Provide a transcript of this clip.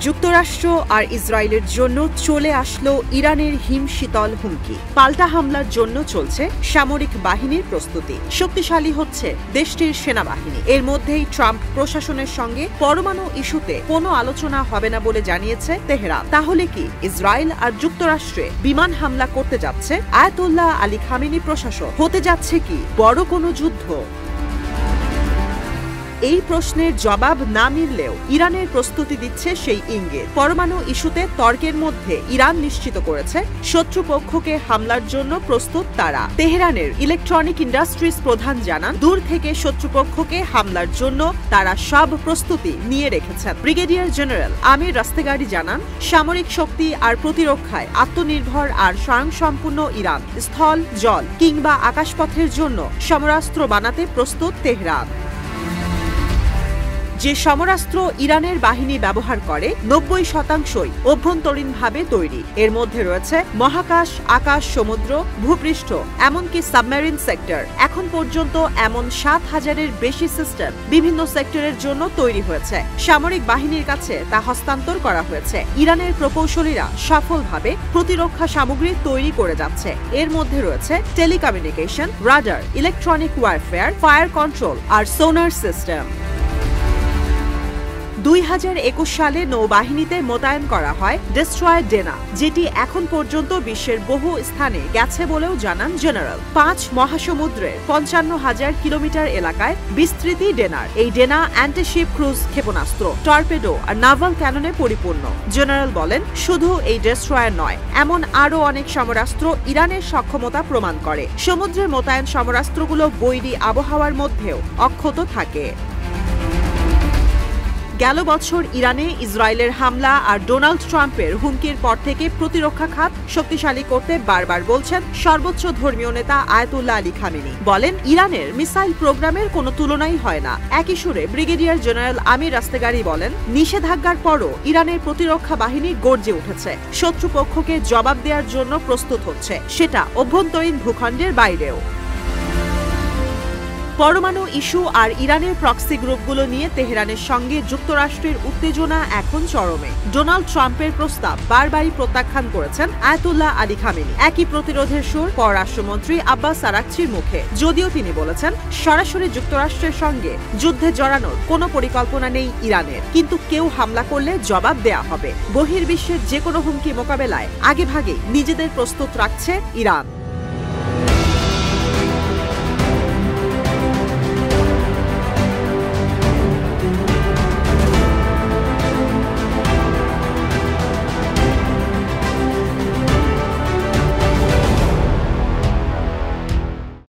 যুক্তরাষ্ট্র আর ইসরায়েলের জন্য চলে আসলো ইরানের হিমশীতল হুমকি। পাল্টা হামলার জন্য চলছে সামরিক বাহিনীর প্রস্তুতি। শক্তিশালী হচ্ছে দেশটির সেনাবাহিনী। এর মধ্যেই ট্রাম্প প্রশাসনের সঙ্গে পরমাণু ইস্যুতে কোনো আলোচনা হবে না বলে জানিয়েছে তেহরান। তাহলে কি ইসরায়েল আর যুক্তরাষ্ট্রে বিমান হামলা করতে যাচ্ছে আয়াতুল্লাহ আলী খামেনি প্রশাসন? হতে যাচ্ছে কি বড় কোনো যুদ্ধ? এই প্রশ্নের জবাব না মিললেও ইরানের প্রস্তুতি দিচ্ছে সেই ইঙ্গিত। পরমাণু ইস্যুতে তর্কের মধ্যে ইরান নিশ্চিত করেছে শত্রুপক্ষকে হামলার জন্য প্রস্তুত তারা। তেহরানের ইলেকট্রনিক ইন্ডাস্ট্রিজ প্রধান জানান, দূর থেকে শত্রুপক্ষকে হামলার জন্য তারা সব প্রস্তুতি নিয়ে রেখেছেন। ব্রিগেডিয়ার জেনারেল আমির রাস্তেগারি জানান, সামরিক শক্তি আর প্রতিরক্ষায় আত্মনির্ভর আর স্বয়ংসম্পূর্ণ ইরান স্থল, জল কিংবা আকাশপথের জন্য সমরাস্ত্র বানাতে প্রস্তুত তেহরান। যে সমরাস্ত্র ইরানের বাহিনী ব্যবহার করে ৯০% অভ্যন্তরীণভাবে তৈরি। এর মধ্যে রয়েছে মহাকাশ, আকাশ, সমুদ্র, ভূপৃষ্ঠ, এমনকি সাবমেরিন সেক্টর। এখন পর্যন্ত এমন ৭,০০০-এর বেশি সিস্টেম বিভিন্ন সেক্টরের জন্য তৈরি হয়েছে। সামরিক বাহিনীর কাছে তা হস্তান্তর করা হয়েছে। ইরানের প্রকৌশলীরা সফলভাবে প্রতিরক্ষা সামগ্রী তৈরি করে যাচ্ছে। এর মধ্যে রয়েছে telecommunication, radar, electronic warfare, fire control আর সোনার সিস্টেম। ২০২১ সালে নৌবাহিনীতে মোতায়েন করা হয় ডেস্ট্রয়ার ডেনা, যেটি এখন পর্যন্ত বিশ্বের বহু স্থানে গেছে বলেও জানান জেনারেল। ৫ মহাসমুদ্রের ৫৫,০০০ কিলোমিটার এলাকায় বিস্তৃতি ডেনার। এই ডেনা অ্যান্টিশিপ ক্রুজ ক্ষেপণাস্ত্র, টর্পেডো আর নাভাল ক্যাননে পরিপূর্ণ। জেনারেল বলেন, শুধু এই ডেস্ট্রয়ার নয়, এমন আরও অনেক সমরাস্ত্র ইরানের সক্ষমতা প্রমাণ করে। সমুদ্রে মোতায়েন সমরাস্ত্রগুলো বৈরী আবহাওয়ার মধ্যেও অক্ষত থাকে। গেল বছর ইরানে ইসরায়েলের হামলা আর ডোনাল্ড ট্রাম্পের হুমকির পর থেকে প্রতিরক্ষা খাত শক্তিশালী করতে বারবার বলছেন সর্বোচ্চ ধর্মীয় নেতা আয়াতুল্লাহ আলী খামেনি। বলেন, ইরানের মিসাইল প্রোগ্রামের কোনো তুলনাই হয় না। একই সুরে ব্রিগেডিয়ার জেনারেল আমির রাস্তেগারি বলেন, নিষেধাজ্ঞার পরও ইরানের প্রতিরক্ষা বাহিনী গর্জে উঠেছে। শত্রুপক্ষকে জবাব দেওয়ার জন্য প্রস্তুত হচ্ছে, সেটা অভ্যন্তরীণ ভূখণ্ডের বাইরেও। পরমাণু ইস্যু আর ইরানের প্রক্সি গ্রুপগুলো নিয়ে তেহরানের সঙ্গে যুক্তরাষ্ট্রের উত্তেজনা এখন চরমে। ডোনাল্ড ট্রাম্পের প্রস্তাব বারবারই প্রত্যাখ্যান করেছেন আয়াতুল্লাহ আলী খামেনি। একই প্রতিরোধের সুর পররাষ্ট্রমন্ত্রী আব্বাস আরাকচির মুখে, যদিও তিনি বলেছেন সরাসরি যুক্তরাষ্ট্রের সঙ্গে যুদ্ধে জড়ানোর কোনো পরিকল্পনা নেই ইরানের, কিন্তু কেউ হামলা করলে জবাব দেয়া হবে। বহির্বিশ্বের যে কোনো হুমকি মোকাবেলায় আগেভাগেই নিজেদের প্রস্তুত রাখছে ইরান।